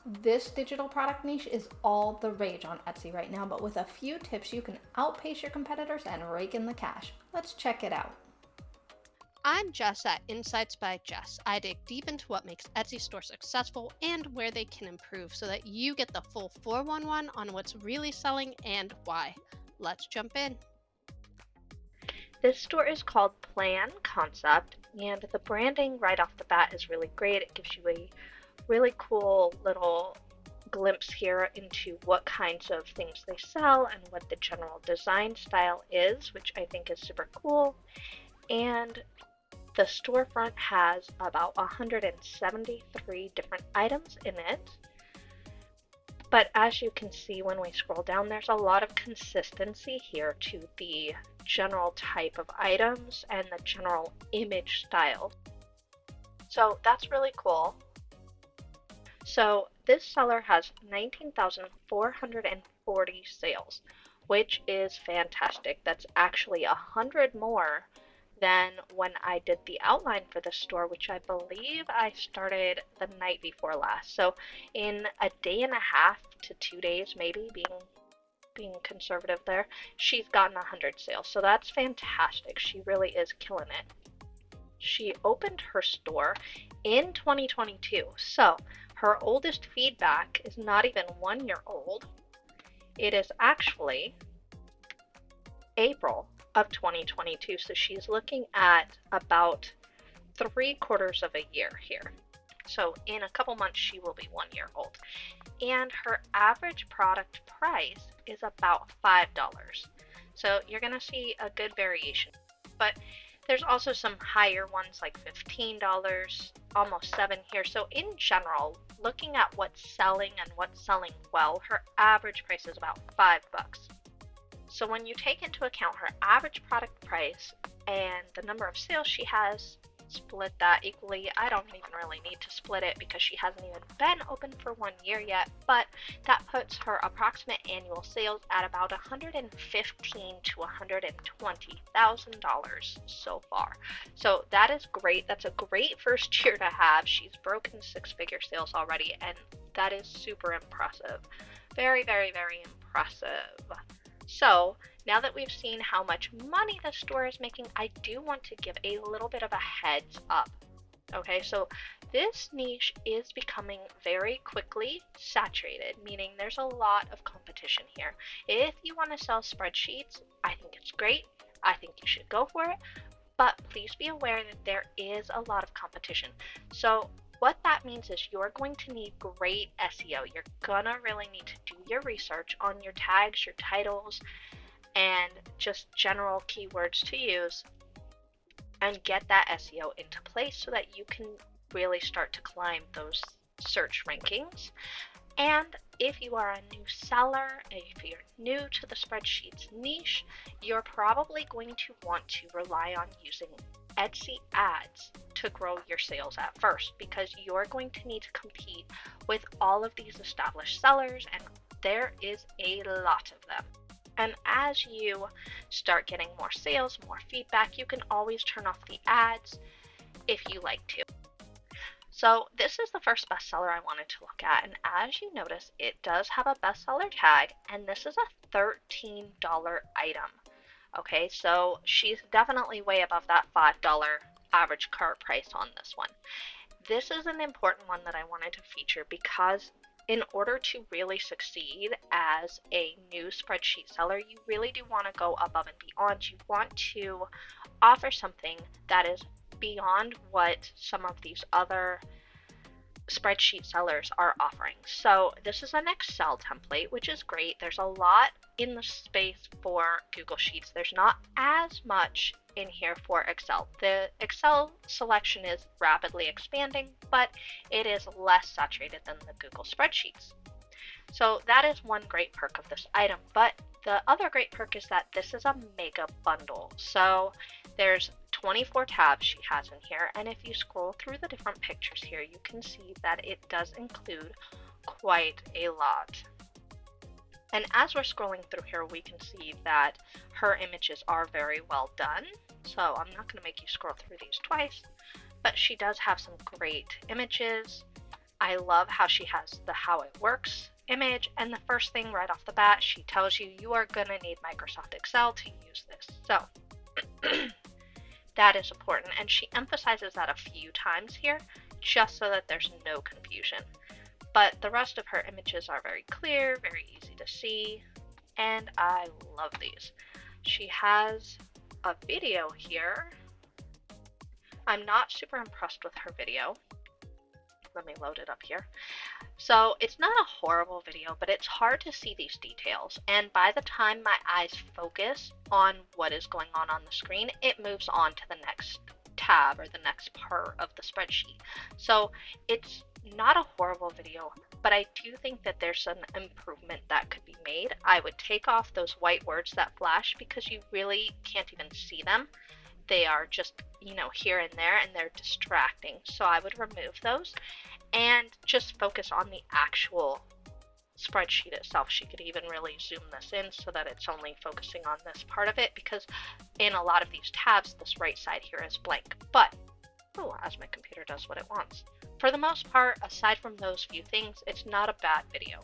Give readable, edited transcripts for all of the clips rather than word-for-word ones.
This digital product niche is all the rage on Etsy right now, but with a few tips, you can outpace your competitors and rake in the cash. Let's check it out. I'm Jess at Insights by Jess. I dig deep into what makes Etsy stores successful and where they can improve so that you get the full 411 on what's really selling and why. Let's jump in. This store is called Plan Concept, and the branding right off the bat is really great. It gives you a really cool little glimpse here into what kinds of things they sell and what the general design style is, which I think is super cool. And the storefront has about 173 different items in it. But as you can see when we scroll down, there's a lot of consistency here to the general type of items and the general image style. So that's really cool. So this seller has 19,440 sales, which is fantastic. That's actually 100 more than when I did the outline for the store, which I believe I started the night before last. So in a day and a half to 2 days, maybe being conservative there, she's gotten 100 sales. So that's fantastic. She really is killing it. She opened her store in 2022. So her oldest feedback is not even 1 year old. It is actually April of 2022. So she's looking at about 3/4 of a year here. So in a couple months, she will be 1 year old. And her average product price is about $5. So you're going to see a good variation. But there's also some higher ones like $15, almost $7 here. So in general, looking at what's selling and what's selling well, her average price is about $5. So when you take into account her average product price and the number of sales she has, split that equally. I don't even really need to split it because she hasn't even been open for 1 year yet, but that puts her approximate annual sales at about $115,000 to $120,000 so far. So that is great. That's a great first year to have. She's broken 6-figure sales already, and that is super impressive. Very, very, very impressive. So now that we've seen how much money the store is making, I do want to give a little bit of a heads up. Okay, so this niche is becoming very quickly saturated, meaning there's a lot of competition here. If you want to sell spreadsheets, I think it's great. I think you should go for it, but please be aware that there is a lot of competition. So what that means is you're going to need great SEO. You're gonna really need to do your research on your tags, your titles, and just general keywords to use and get that SEO into place so that you can really start to climb those search rankings. And if you are a new seller, if you're new to the spreadsheets niche, you're probably going to want to rely on using Etsy ads to grow your sales at first, because you're going to need to compete with all of these established sellers, and there is a lot of them. And as you start getting more sales, more feedback, you can always turn off the ads if you like to. So this is the first bestseller I wanted to look at, and as you notice, it does have a bestseller tag, and this is a $13 item. Okay, so she's definitely way above that $5 average cart price on this one. This is an important one that I wanted to feature because in order to really succeed as a new spreadsheet seller, you really do want to go above and beyond. You want to offer something that is beyond what some of these other spreadsheet sellers are offering. So this is an Excel template, which is great. There's a lot in the space for Google Sheets. There's not as much in here for Excel. The Excel selection is rapidly expanding, but it is less saturated than the Google spreadsheets. So that is one great perk of this item. But the other great perk is that this is a mega bundle. So there's 24 tabs she has in here, and if you scroll through the different pictures here, you can see that it does include quite a lot. And as we're scrolling through here, we can see that her images are very well done. So I'm not going to make you scroll through these twice, but she does have some great images. I love how she has the how it works image, and the first thing right off the bat, she tells you you are going to need Microsoft Excel to use this. So that is important, and she emphasizes that a few times here just so that there's no confusion. But the rest of her images are very clear, very easy to see, and I love these. She has a video here. I'm not super impressed with her video. Let me load it up here. So it's not a horrible video, but it's hard to see these details. And by the time my eyes focus on what is going on the screen, it moves on to the next tab or the next part of the spreadsheet. So it's not a horrible video, but I do think that there's an improvement that could be made. I would take off those white words that flash because you really can't even see them. They are just, here and there, and they're distracting. So I would remove those and just focus on the actual spreadsheet itself. She could even really zoom this in so that it's only focusing on this part of it, because in a lot of these tabs, this right side here is blank. But, as my computer does what it wants. For the most part, aside from those few things, it's not a bad video.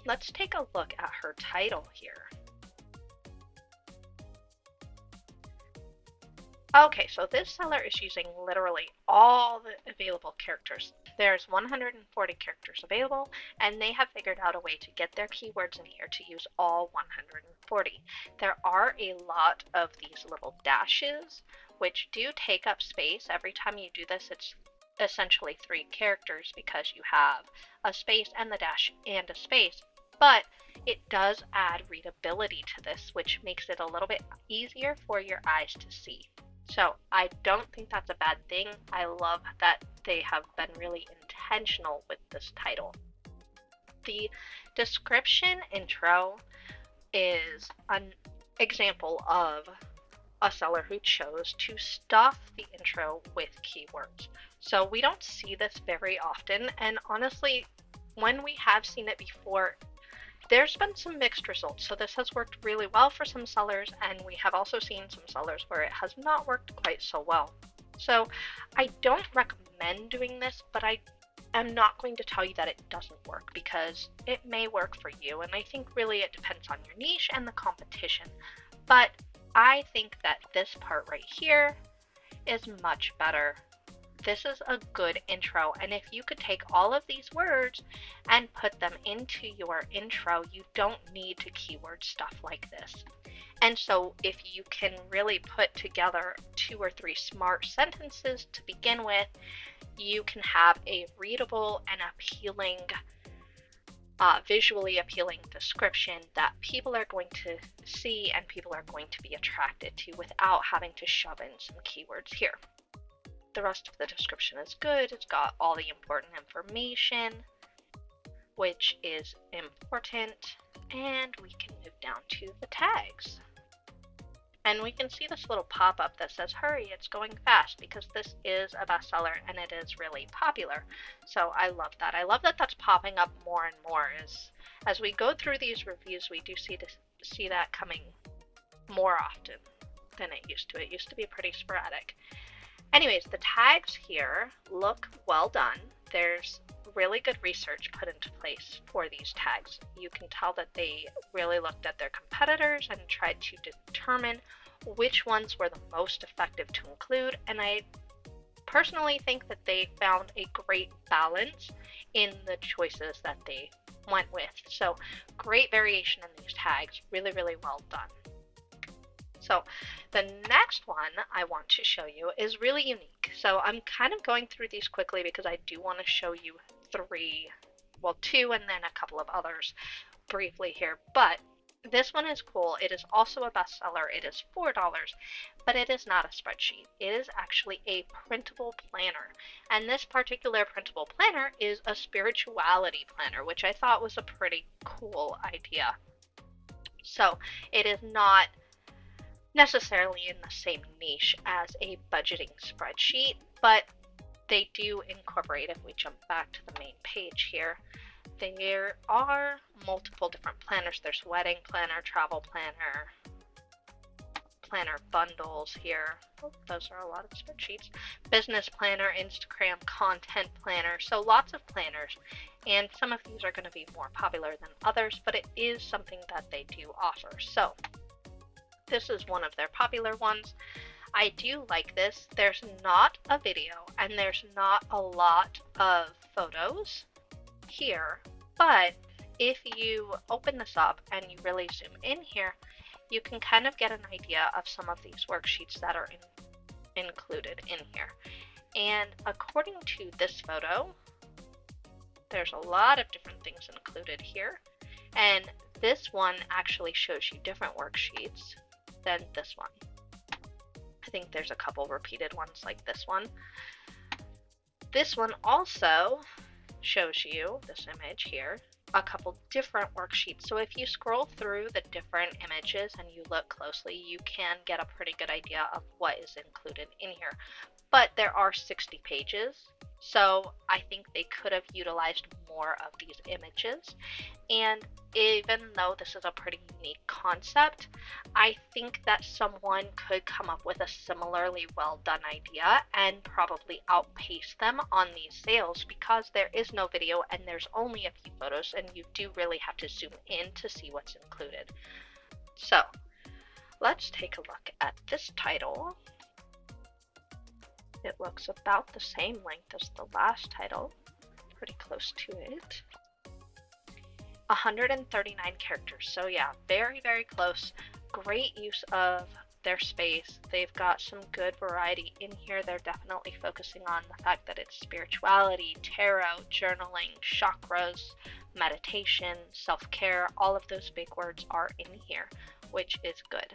Let's take a look at her title here. Okay, so this seller is using literally all the available characters. There's 140 characters available, and they have figured out a way to get their keywords in here to use all 140. There are a lot of these little dashes, which do take up space. Every time you do this, it's essentially 3 characters because you have a space and the dash and a space, but it does add readability to this, which makes it a little bit easier for your eyes to see. So I don't think that's a bad thing. I love that they have been really intentional with this title. The description intro is an example of a seller who chose to stuff the intro with keywords. So we don't see this very often, and honestly, when we have seen it before, there's been some mixed results. So this has worked really well for some sellers, and we have also seen some sellers where it has not worked quite so well. So I don't recommend doing this, but I am not going to tell you that it doesn't work, because it may work for you, and I think really it depends on your niche and the competition. But I think that this part right here is much better. This is a good intro, and if you could take all of these words and put them into your intro, you don't need to keyword stuff like this. And so if you can really put together 2 or 3 smart sentences to begin with, you can have a readable and appealing, visually appealing description that people are going to see and people are going to be attracted to without having to shove in some keywords here. The rest of the description is good. It's got all the important information, which is important, and we can move down to the tags. And we can see this little pop-up that says, hurry, it's going fast, because this is a bestseller and it is really popular. So I love that. I love that that's popping up more and more. As we go through these reviews, we do see that coming more often than it used to. It used to be pretty sporadic. Anyways, the tags here look well done. There's really good research put into place for these tags. You can tell that they really looked at their competitors and tried to determine which ones were the most effective to include, and I personally think that they found a great balance in the choices that they went with. So great variation in these tags, really, really well done. So the next one I want to show you is really unique. So I'm kind of going through these quickly because I do want to show you 2 and then a couple of others briefly here. But this one is cool. It is also a bestseller. It is $4, but it is not a spreadsheet. It is actually a printable planner. And this particular printable planner is a spirituality planner, which I thought was a pretty cool idea. So it is not necessarily in the same niche as a budgeting spreadsheet, but they do incorporate, if we jump back to the main page here, there are multiple different planners. There's wedding planner, travel planner, planner bundles here. Oh, those are a lot of spreadsheets. Business planner, Instagram content planner. So lots of planners. And some of these are going to be more popular than others, but it is something that they do offer. So this is one of their popular ones. I do like this. There's not a video and there's not a lot of photos here, but if you open this up and you really zoom in here, you can kind of get an idea of some of these worksheets that are included in here. And according to this photo, there's a lot of different things included here. And this one actually shows you different worksheets than this one. I think there's a couple repeated ones like this one. This one also shows you, this image here, a couple different worksheets. So if you scroll through the different images and you look closely, you can get a pretty good idea of what is included in here. But there are 60 pages, so I think they could have utilized more of these images. And even though this is a pretty unique concept, I think that someone could come up with a similarly well done idea and probably outpace them on these sales, because there is no video and there's only a few photos, and you do really have to zoom in to see what's included. So let's take a look at this title. It looks about the same length as the last title, pretty close to it. 139 characters, so yeah, very, very close. Great use of their space. They've got some good variety in here. They're definitely focusing on the fact that it's spirituality, tarot, journaling, chakras, meditation, self-care. All of those big words are in here, which is good.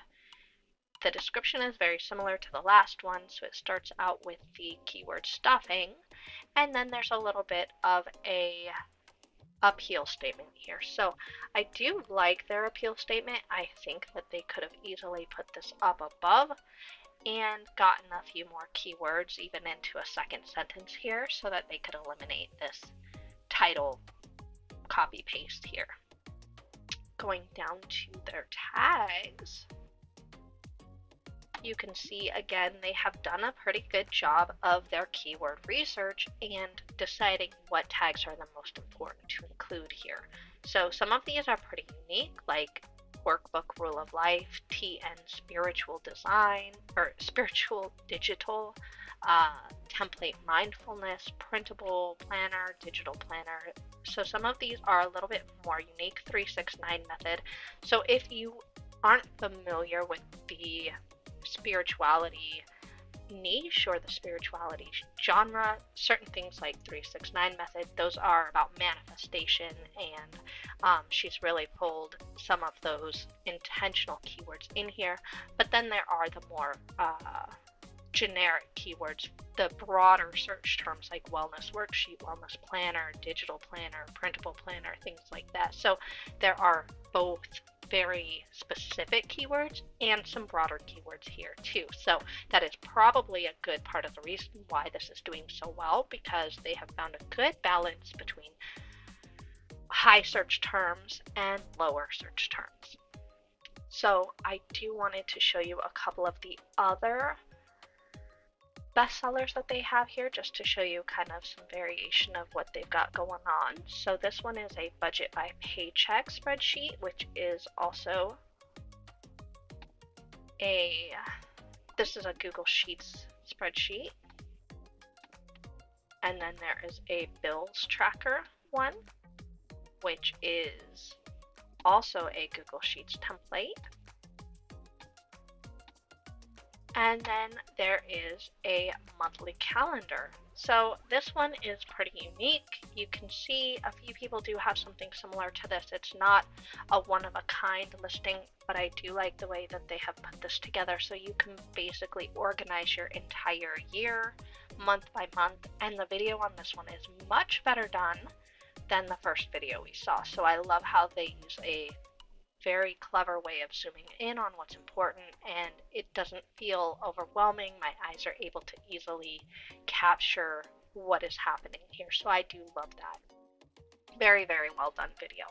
The description is very similar to the last one, so it starts out with the keyword stuffing, and then there's a little bit of a appeal statement here. So I do like their appeal statement. I think that they could have easily put this up above and gotten a few more keywords even into a second sentence here so that they could eliminate this title copy paste here. Going down to their tags, you can see again they have done a pretty good job of their keyword research and deciding what tags are the most important to include here. So some of these are pretty unique, like workbook, rule of life, TN, spiritual design, or spiritual digital, template mindfulness, printable planner, digital planner. So some of these are a little bit more unique. 369 method. So if you aren't familiar with the spirituality niche or the spirituality genre, certain things like 369 method, those are about manifestation, and she's really pulled some of those intentional keywords in here. But then there are the more generic keywords, the broader search terms like wellness worksheet, wellness planner, digital planner, printable planner, things like that. So there are both very specific keywords and some broader keywords here too. So that is probably a good part of the reason why this is doing so well, because they have found a good balance between high search terms and lower search terms. So I do wanted to show you a couple of the other bestsellers that they have here, just to show you kind of some variation of what they've got going on. So this one is a budget by paycheck spreadsheet, which is also this is a Google Sheets spreadsheet. And then there is a bills tracker one, which is also a Google Sheets template. And then there is a monthly calendar. So this one is pretty unique. You can see a few people do have something similar to this. It's not a one-of-a-kind listing, but I do like the way that they have put this together. So you can basically organize your entire year, month by month. And the video on this one is much better done than the first video we saw. So I love how they use a very clever way of zooming in on what's important, and it doesn't feel overwhelming. My eyes are able to easily capture what is happening here, so I do love that. Very, very well done video.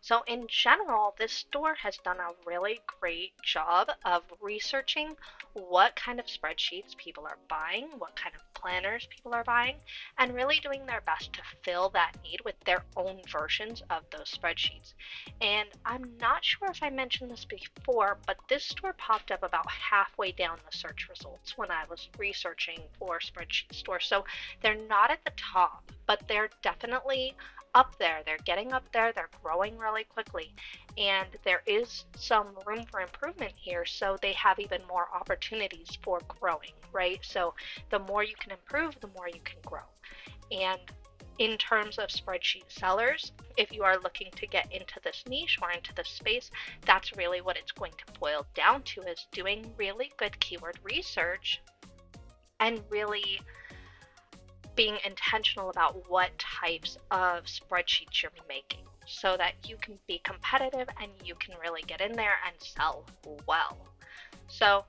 So in general, this store has done a really great job of researching what kind of spreadsheets people are buying, what kind of planners people are buying, and really doing their best to fill that need with their own versions of those spreadsheets. And I'm not sure if I mentioned this before, but this store popped up about halfway down the search results when I was researching for spreadsheet stores. So they're not at the top, but they're definitely up there. They're getting up there. They're growing really quickly. And there is some room for improvement here, so they have even more opportunities for growing, right? So the more you can improve, the more you can grow. And in terms of spreadsheet sellers, if you are looking to get into this niche or into this space, that's really what it's going to boil down to, is doing really good keyword research and really being intentional about what types of spreadsheets you're making so that you can be competitive and you can really get in there and sell well. So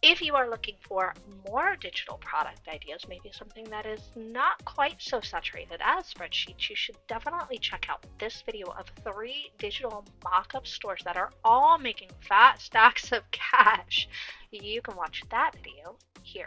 if you are looking for more digital product ideas, maybe something that is not quite so saturated as spreadsheets, you should definitely check out this video of 3 digital mock-up stores that are all making fat stacks of cash. You can watch that video here.